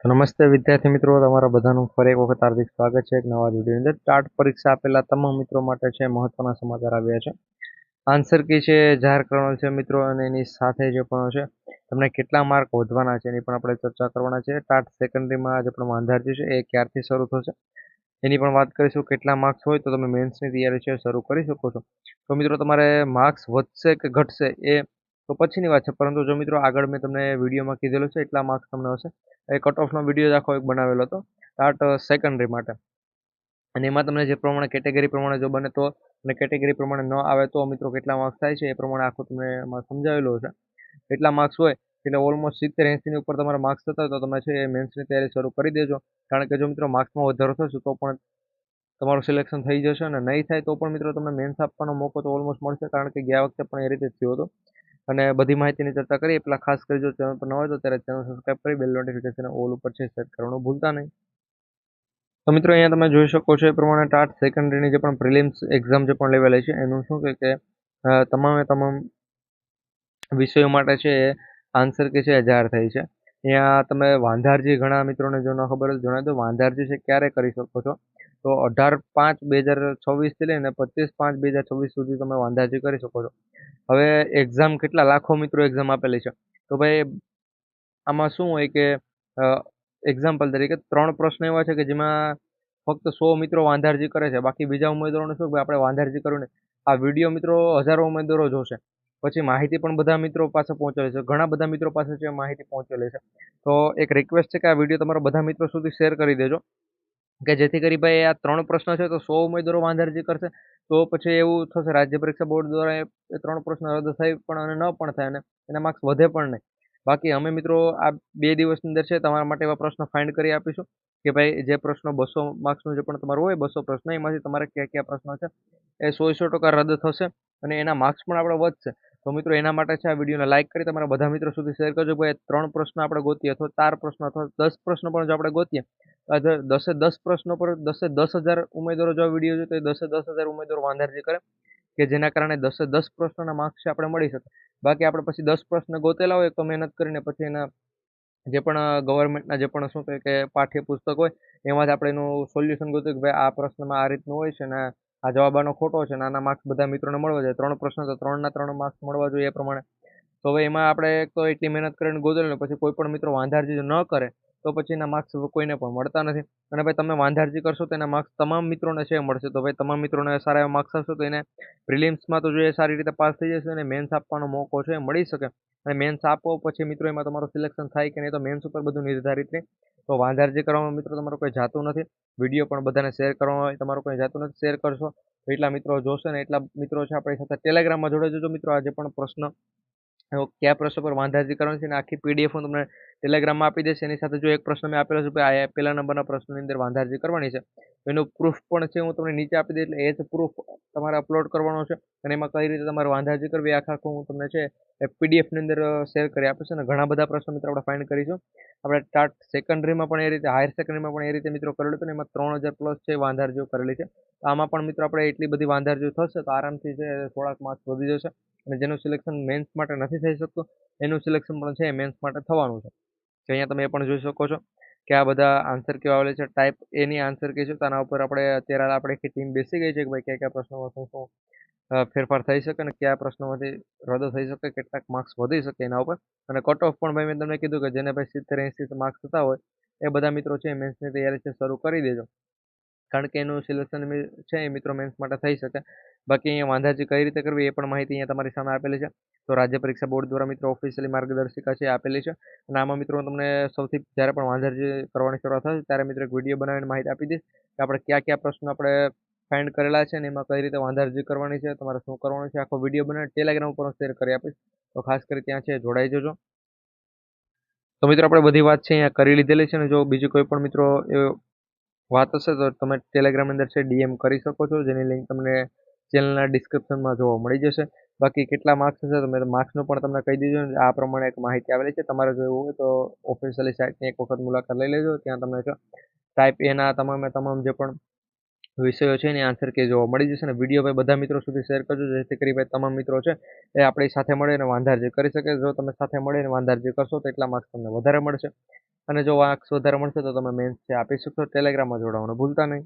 તો નમસ્તે વિદ્યાર્થી મિત્રો, તમારા બધાનું ફરી એક વખત હાર્દિક સ્વાગત છે એક નવા વિડીયોની અંદર. ટાટ પરીક્ષા આપેલા તમામ મિત્રો માટે છે મહત્વના સમાચાર આવ્યા છે. આન્સર કી છે જાહેર કરવાનો છે મિત્રો, અને એની સાથે જે પણ છે તમને કેટલા માર્ક વધવાના છે એની પણ આપણે ચર્ચા કરવાના છે. ટાટ સેકન્ડરીમાં જે પણ વાંધારજી છે એ ક્યારથી શરૂ થશે એની પણ વાત કરીશું. કેટલા માર્ક્સ હોય તો તમે મેન્સની તૈયારી છે શરૂ કરી શકો છો. તો મિત્રો તમારે માર્ક્સ વધશે કે ઘટશે એ તો પછીની વાત છે, પરંતુ જો મિત્રો આગળ મેં તમને વિડીયોમાં કીધેલું છે એટલા માર્ક્સ તમને હશે. એ કટ ઓફનો વિડીયો આખો એક બનાવેલો હતો ટાટ સેકન્ડરી માટે, અને એમાં તમને જે પ્રમાણે કેટેગરી પ્રમાણે જો બને તો, અને કેટેગરી પ્રમાણે ન આવે તો મિત્રો કેટલા માર્ક્સ થાય છે એ પ્રમાણે આખું તમને એમાં સમજાવેલું છે. એટલા માર્ક્સ હોય એટલે ઓલમોસ્ટ 70-80 ની ઉપર તમારા માર્ક્સ થતા હોય તો તમે છે એ મેન્સની તૈયારી શરૂ કરી દેજો. કારણ કે જો મિત્રો માર્ક્સમાં વધારો થશે તો પણ તમારું સિલેક્શન થઈ જશે, અને નહીં થાય તો પણ મિત્રો તમને મેન્સ આપવાનો મોકો તો ઓલમોસ્ટ મળશે, કારણ કે ગયા વખતે પણ એ રીતે જ થયું હતું. અને બધી માહિતીની ચર્ચા કરીએ પેલા ખાસ કરી જો ચેનલ પર ન હોય તો ત્યારે ચેનલ સબસ્ક્રાઈબ કરી બેલ નોટિફિકેશન ઓલ ઉપર છે સેટ કરવાનું ભૂલતા નહીં. તો મિત્રો અહીંયા તમે જોઈ શકો છો એ પ્રમાણે ટાટ સેકન્ડરીની જે પણ પ્રિલિમ્સ એક્ઝામ જે પણ લેવાયેલી છે એનું શું કે તમામે તમામ વિષયો માટે છે એ આન્સર કે છે જાહેર થઈ છે. અહીંયા તમે વાંધારજી ઘણા મિત્રોને જો ન ખબર હોય જણાવી દો, વાંધારજી છે ક્યારે કરી શકો છો તો 18/5/2026 થી લઈને 25/5/2026 સુધી તમે વાંધારજી કરી શકો છો. હવે એક્ઝામ કેટલા લાખો મિત્રો એક્ઝામ આપેલી છે, તો ભાઈ આમાં શું હોય કે એક્ઝામ્પલ તરીકે 3 પ્રશ્ન એવા છે કે જેમાં ફક્ત 100 મિત્રો વાંધારજી કરે છે, બાકી બીજા ઉમેદવારોને શું કે આપણે વાંધારજી કરવું નહીં. આ વિડીયો મિત્રો હજારો ઉમેદવારો જોશે, પછી માહિતી પણ બધા મિત્રો પાસે પહોંચેલી છે, ઘણા બધા મિત્રો પાસે છે માહિતી પહોંચેલી છે. તો એક રિક્વેસ્ટ છે કે આ વિડીયો તમારા બધા મિત્રો સુધી શેર કરી દેજો, કે જેથી કરી ભાઈ આ 3 પ્રશ્ન છે તો 100 ઉમેદવારો વાંધારજી કરશે તો પછી એવું થશે રાજ્ય પરીક્ષા બોર્ડ દ્વારા એ 3 પ્રશ્ન રદ થઈ પણ અને ન પણ થાય, અને એના માર્ક્સ વધે પણ નહીં. બાકી અમે મિત્રો આ 2 દિવસની અંદર છે તમારા માટે એવા પ્રશ્ન ફાઇન્ડ કરી આપીશું કે ભાઈ જે પ્રશ્નો 200 માર્ક્સનું જે પણ તમારું હોય 200 પ્રશ્ન, એમાંથી તમારે કયા કયા પ્રશ્નો છે એ 100% રદ થશે અને એના માર્ક્સ પણ આપણે વધશે. તો મિત્રો એના માટે છે આ વિડીયોને લાઇક કરી તમારા બધા મિત્રો સુધી શેર કરજો. ભાઈ 3 પ્રશ્ન આપણે ગોતીએ અથવા 4 પ્રશ્ન અથવા 10 પ્રશ્ન પણ જો આપણે ગોતીએ, 10 પ્રશ્નો પર 10,000 ઉમેદવારો જો આ વિડીયો જોઈએ તો એ 10,000 ઉમેદવારો વાંધારજી કરે, કે જેના કારણે 10 પ્રશ્નોના માર્ક્સ છે આપણે મળી શકે. બાકી આપણે પછી 10 પ્રશ્ન ગોતેલા હોય તો મહેનત કરીને પછી એના જે પણ ગવર્મેન્ટના જે પણ શું કહે કે પાઠ્યપુસ્તક હોય એમાંથી આપણે એનું સોલ્યુશન ગોત્યું કે ભાઈ આ પ્રશ્નમાં આ રીતનું હોય છે ને આ જવાબ આનો ખોટો છે, નાના માર્ક્સ બધા મિત્રોને મળવા જોઈએ. 3 પ્રશ્ન તો 3ના 3 માર્ક્સ મળવા જોઈએ એ પ્રમાણે. તો હવે એમાં આપણે એક તો એટલી મહેનત કરીને ગોતેલું, પછી કોઈ પણ મિત્રો વાંધારજી ન કરે તો પછી એના માર્ક્સ કોઈને પણ મળતા નથી. અને ભાઈ તમે વાંધારજી કરશો તો એના માર્ક્સ તમામ મિત્રોને છે મળશે. તો ભાઈ તમામ મિત્રોને સારા એવા માર્ક્સ આવશે તો એને પ્રિલિમ્સમાં તો જો એ સારી રીતે પાસ થઈ જશે અને મેન્સ આપવાનો મોકો છે મળી શકે. અને મેન્સ આપો પછી મિત્રો એમાં તમારું સિલેક્શન થાય કે નહીં તો મેન્સ ઉપર બધું નિર્ધારિત રહે. તો વાંધારજી કરવામાં મિત્રો તમારું કોઈ જાતું નથી. વિડીયો પણ બધાને શેર કરવામાં તમારું કોઈ જાતું નથી. શેર કરશો તો એટલા મિત્રો જોશે ને એટલા મિત્રો છે આપણી સાથે ટેલિગ્રામમાં જોડાઈ જજો મિત્રો. આજે પણ પ્રશ્ન કયા પ્રશ્ન પર વાંધારજી કરવાની છે અને આખી પીડીએફ હું તમને ટેલિગ્રામમાં આપી દઈશ. એની સાથે જો એક પ્રશ્ન મેં આપેલો છે કે આ પહેલા નંબરના પ્રશ્નની અંદર વાંધારજી કરવાની છે, એનો પ્રૂફ પણ છે હું તમને નીચે આપી દઈશ. એટલે એ જ પ્રૂફ તમારે અપલોડ કરવાનો છે અને એમાં કઈ રીતે તમારે વાંધારજી કરવી આખું હું તમને છે એ પીડીએફની અંદર શેર કરી આપીશ. અને ઘણા બધા પ્રશ્નો મિત્રો આપણે ફાઇન્ડ કરીશું. આપણે ટાટ સેકન્ડરીમાં પણ એ રીતે, હાયર સેકન્ડરીમાં પણ એ રીતે મિત્રો કરેલું હતું ને એમાં 3,000 પ્લસ છે વાંધારજીઓ કરેલી છે. આમાં પણ મિત્રો આપણે એટલી બધી વાંધારજીઓ થશે તો આરામથી છે થોડાક માર્ક્સ વધી જશે, અને જેનું સિલેક્શન મેન્સ માટે નથી થઈ શકતું એનું સિલેક્શન પણ છે મેન્સ માટે થવાનું છે. તો અહીંયા તમે એ પણ જોઈ શકો છો કે આ બધા આન્સર કેવા આવેલા છે. ટાઈપ એની આન્સર કે છે તો આના ઉપર આપણે અત્યારે આપણે આખી ટીમ બેસી ગઈ છે કે ભાઈ કયા કયા પ્રશ્નોમાં શું શું ફેરફાર થઈ શકે અને કયા પ્રશ્નોમાંથી રદ થઈ શકે, કેટલાક માર્ક્સ વધી શકે એના ઉપર. અને કટ ઓફ પણ ભાઈ મેં તમને કીધું કે જેને ભાઈ 70-80 માર્ક્સ થતા હોય એ બધા મિત્રો છે મેન્સની તૈયારી છે શરૂ કરી દેજો, કારણ કે એનું સિલેક્શન છે એ મિત્રો મેન્સ માટે થઈ શકે. બાકી અહીંયા વાંધારજી કઈ રીતે કરવી એ પણ માહિતી અહીંયા તમારી સામે આપેલી છે. તો રાજ્ય પરીક્ષા બોર્ડ દ્વારા મિત્રો ઓફિશિયલી માર્ગદર્શિકા છે આપેલી છે. અને આમાં મિત્રો તમને સૌથી જ્યારે પણ વાંધારજી કરવાની શરૂઆત થશે ત્યારે મિત્રો એક વિડીયો બનાવીને માહિતી આપી દઈશ કે આપણે કયા કયા પ્રશ્નો આપણે ફાઇન્ડ કરેલા છે ને એમાં કઈ રીતે વાંધારજી કરવાની છે, તમારે શું કરવાનું છે, આખો વિડીયો બનાવીને ટેલિગ્રામ ઉપર શેર કરી આપીશ. તો ખાસ કરી ત્યાં છે જોડાઈ જજો. તો મિત્રો આપણે બધી વાત છે અહીંયા કરી લીધેલી છે, ને જો બીજી કોઈ પણ મિત્રો વાત હશે તો તમે ટેલિગ્રામ અંદર છે ડીએમ કરી શકો છો, જેની લિંક તમને ચેનલના ડિસ્ક્રિપ્શનમાં જોવા મળી જશે. બાકી કેટલા માર્ક્સ હશે તો મેં માર્ક્સનું પણ તમને કહી દીધું. આ પ્રમાણે એક માહિતી આવેલી છે. તમારે જો એવું હોય તો ઓફિશિયલી સાઇટની એક વખત મુલાકાત લઈ લેજો. ત્યાં તમને ટાઈપ એના તમામે તમામ જે પણ વિષયો છે એની આન્સર કે જોવા મળી જશે. અને વિડીયો ભાઈ બધા મિત્રો સુધી શેર કરજો, જેથી કરી ભાઈ તમામ મિત્રો છે એ આપણી સાથે મળીને વાંધારજી કરી શકે. જો તમે સાથે મળીને વાંધારજી કરશો તો એટલા માર્ક્સ તમને વધારે મળશે. અને જો માર્ક્સ વધારે મળશે તો તમે મેન્સ છે આપી શકશો. ટેલિગ્રામમાં જોડાવાનું ભૂલતા નહીં.